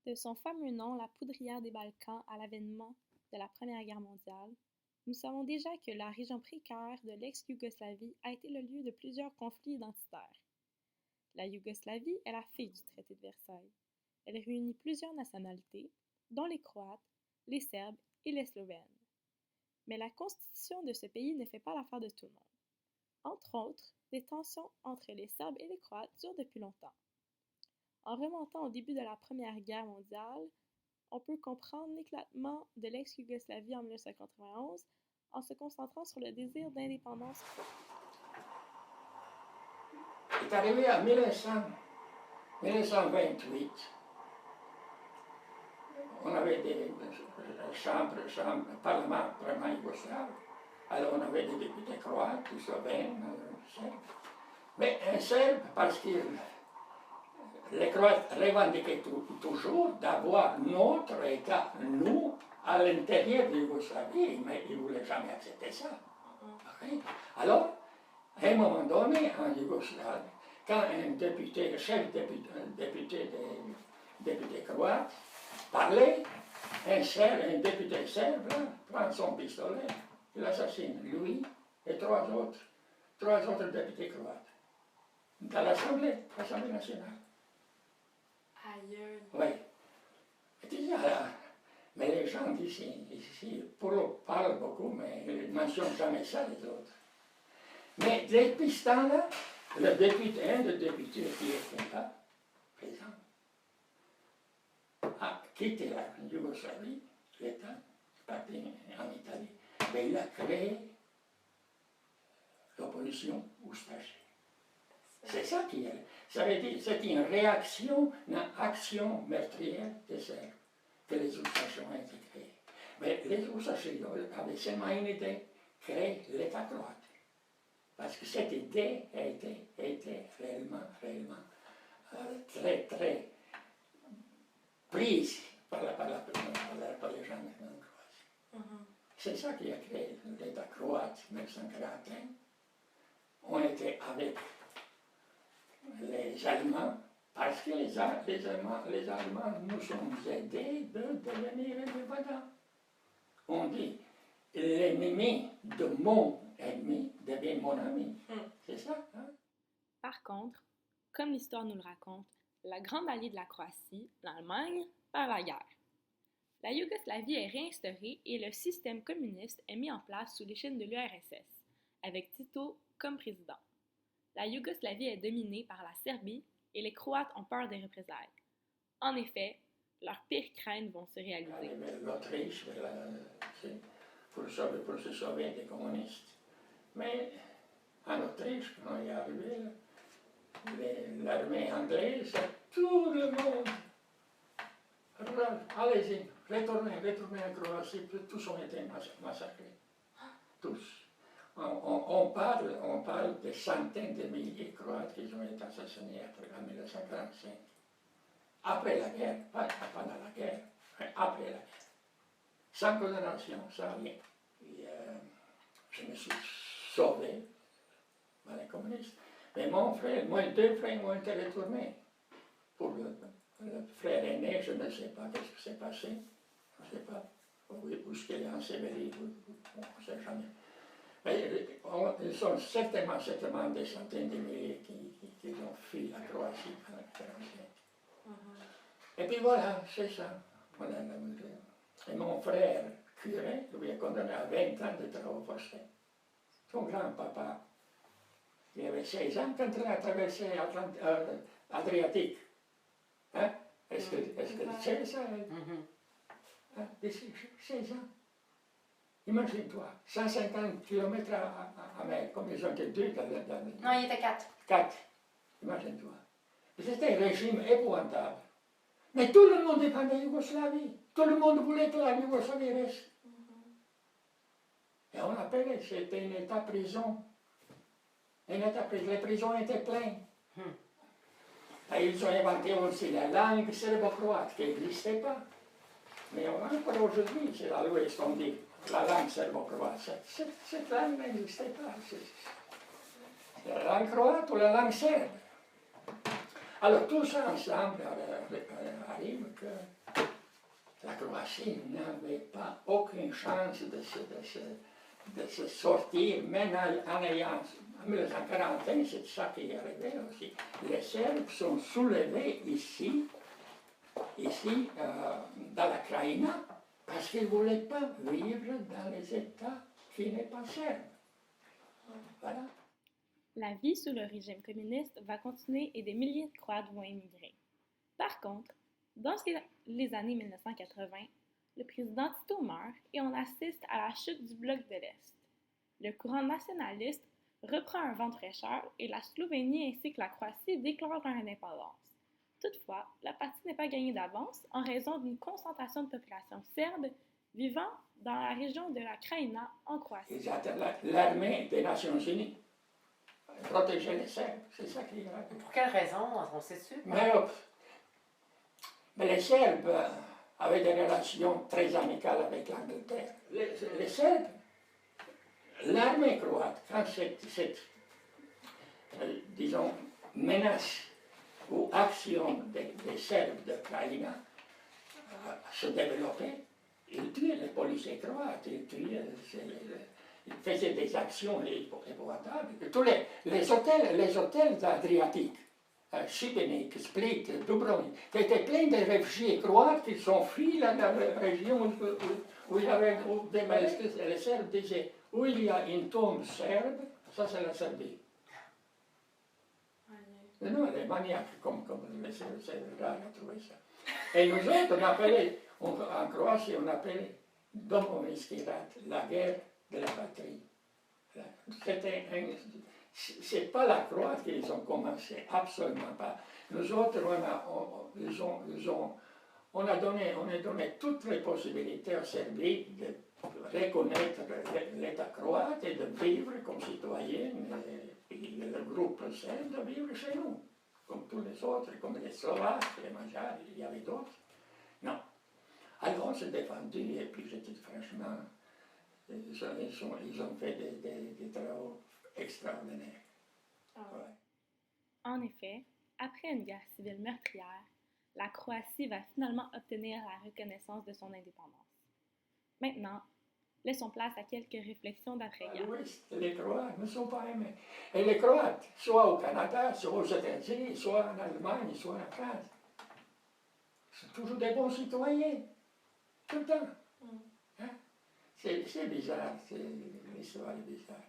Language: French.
De son fameux nom, la poudrière des Balkans, à l'avènement de la Première Guerre mondiale, nous savons déjà que la région précaire de l'ex-Yougoslavie a été le lieu de plusieurs conflits identitaires. La Yougoslavie est la fille du traité de Versailles. Elle réunit plusieurs nationalités, dont les Croates, les Serbes et les Slovènes. Mais la constitution de ce pays ne fait pas l'affaire de tout le monde. Entre autres, des tensions entre les Serbes et les Croates durent depuis longtemps. En remontant au début de la Première Guerre mondiale, on peut comprendre l'éclatement de l'ex-Yougoslavie en 1991 en se concentrant sur le désir d'indépendance croate. C'est arrivé en 1928. On avait des chambres, parlement yougoslave. Alors on avait des députés croates, des slovènes, serbes. Mais un serbe, parce que les Croates revendiquaient toujours d'avoir notre État, nous, à l'intérieur de l'Yougoslavie, mais ils ne voulaient jamais accepter ça. Okay? Alors, à un moment donné, en Yougoslavie, quand un député, député croate, parlait, un député serbe prend son pistolet, il assassine lui et trois autres députés croates. Dans l'Assemblée nationale. Aïe. Oui. Mais les gens ici parlent beaucoup, mais ils ne mentionnent jamais ça, les autres. Mais depuis ce temps-là, un des députés qui était là, présent, a quitté la Yougoslavie, l'État, parti en Italie, mais il a créé l'opposition oustachée. C'est ça qui est. Ça veut dire que c'est une réaction à l'action meurtrière des Serbes que les Oustachés ont été créés. Mais les Oustachés avaient seulement une idée, créer l'État croate. Parce que cette idée a été réellement très prise par les gens en Croatie. C'est ça qui a créé l'État croate en 1941. On était avec les Allemands, parce que les Allemands nous ont aidés de devenir indépendants. On dit, l'ennemi de mon ennemi devient mon ami. C'est ça, hein? Par contre, comme l'histoire nous le raconte, la grande alliée de la Croatie, l'Allemagne, perd la guerre. La Yougoslavie est réinstaurée et le système communiste est mis en place sous l'égide de l'URSS, avec Tito comme président. La Yougoslavie est dominée par la Serbie et les Croates ont peur des représailles. En effet, leurs pires craintes vont se réaliser. L'Autriche, pour se sauver des communistes. Mais en Autriche, quand il est arrivé, l'armée anglaise, tout le monde, allez-y, retournez en Croatie, tous ont été massacrés. Tous. On parle de centaines de milliers de Croates qui ont été assassinés en 1945. Après la guerre, pas pendant la guerre, mais après la guerre. Sans condamnation, sans rien. Et, je me suis sauvé par les communistes. Mais deux frères ont été retournés. Pour le frère aîné, je ne sais pas qu'est-ce qui s'est passé. Je ne sais pas où est-ce qu'il est enseveli, on ne sait jamais. Mais ils sont certainement des centaines de milliers qui ont fui la Croatie pendant 1945. Et puis voilà, c'est ça. Et mon frère, curé, lui est condamné à 20 ans de travaux forcés. Son grand-papa, il avait 16 ans quand il a traversé l'Adriatique. Hein? Est-ce que tu sais ça? Hein? 16 ans. Imagine-toi, 150 km à mer, comme ils ont été deux dans Non, il était 4. 4. Imagine-toi. C'était un régime épouvantable. Mais tout le monde dépendait de la Yougoslavie. Tout le monde voulait que la Yougoslavie reste. Et on appelait, c'était un état-prison. Les prisons étaient pleines. Et ils ont inventé aussi la langue serbo-croate qui n'existait pas. Mais encore aujourd'hui, c'est à l'ouest qu'on dit la langue serbo-croate. Cette langue n'existait pas. C'est la langue croate ou la langue serbe. Alors tout ça ensemble arrive que la Croatie n'avait pas aucune chance de se sortir, même en ayant. En 1941, c'est ça qui est arrivé aussi. Les Serbes sont soulevés ici, dans la Krajina, parce qu'ils ne voulaient pas vivre dans les États qui n'est pas serbes. Voilà. La vie sous le régime communiste va continuer et des milliers de Croates vont émigrer. Par contre, dans les années 1980, le président Tito meurt et on assiste à la chute du bloc de l'Est. Le courant nationaliste reprend un vent de fraîcheur et la Slovénie ainsi que la Croatie déclarent leur indépendance. Toutefois, la partie n'est pas gagnée d'avance en raison d'une concentration de population serbe vivant dans la région de la Krajina en Croatie. Exact, l'armée des Nations Unies protégeait les Serbes, c'est ça qui est arrivé. Pour quelle raison, on sait dessus? Mais les Serbes avaient des relations très amicales avec l'Angleterre. Les Serbes, l'armée croate, quand cette disons, menace ou action des Serbes de Krajina se développait, ils tuaient les policiers croates, ils faisaient des actions épouvantables. Tous les hôtels d'Adriatique, Šibenik, Split, Dubrovnik, qui étaient pleins de réfugiés croates qui sont fuis dans la région où il y avait des malaises. Les Serbes disaient, où il y a une tombe serbe, ça c'est la Serbie. Non, les maniaques, comme les Serbes, c'est rare à trouver ça. Et nous autres, on appelait, en Croatie, on appelait Domovinski rat, la guerre de la patrie. C'est pas la Croate qu'ils ont commencé, absolument pas. Nous autres, on a donné toutes les possibilités aux Serbies de reconnaître l'État croate et de vivre comme citoyens, et le groupe serbe de vivre chez nous, comme tous les autres, comme les Slovaques, les Magyars, il y avait d'autres. Non. Alors on s'est défendu et puis j'étais franchement, ils ont fait des travaux extraordinaires. Ouais. En effet, après une guerre civile meurtrière, la Croatie va finalement obtenir la reconnaissance de son indépendance. Maintenant, laissons place à quelques réflexions d'après-guerre. Oui, les Croates ne sont pas aimés. Et les Croates, soit au Canada, soit aux États-Unis, soit en Allemagne, soit en France, sont toujours des bons citoyens. Tout le temps. Hein? C'est bizarre, l'histoire est bizarre.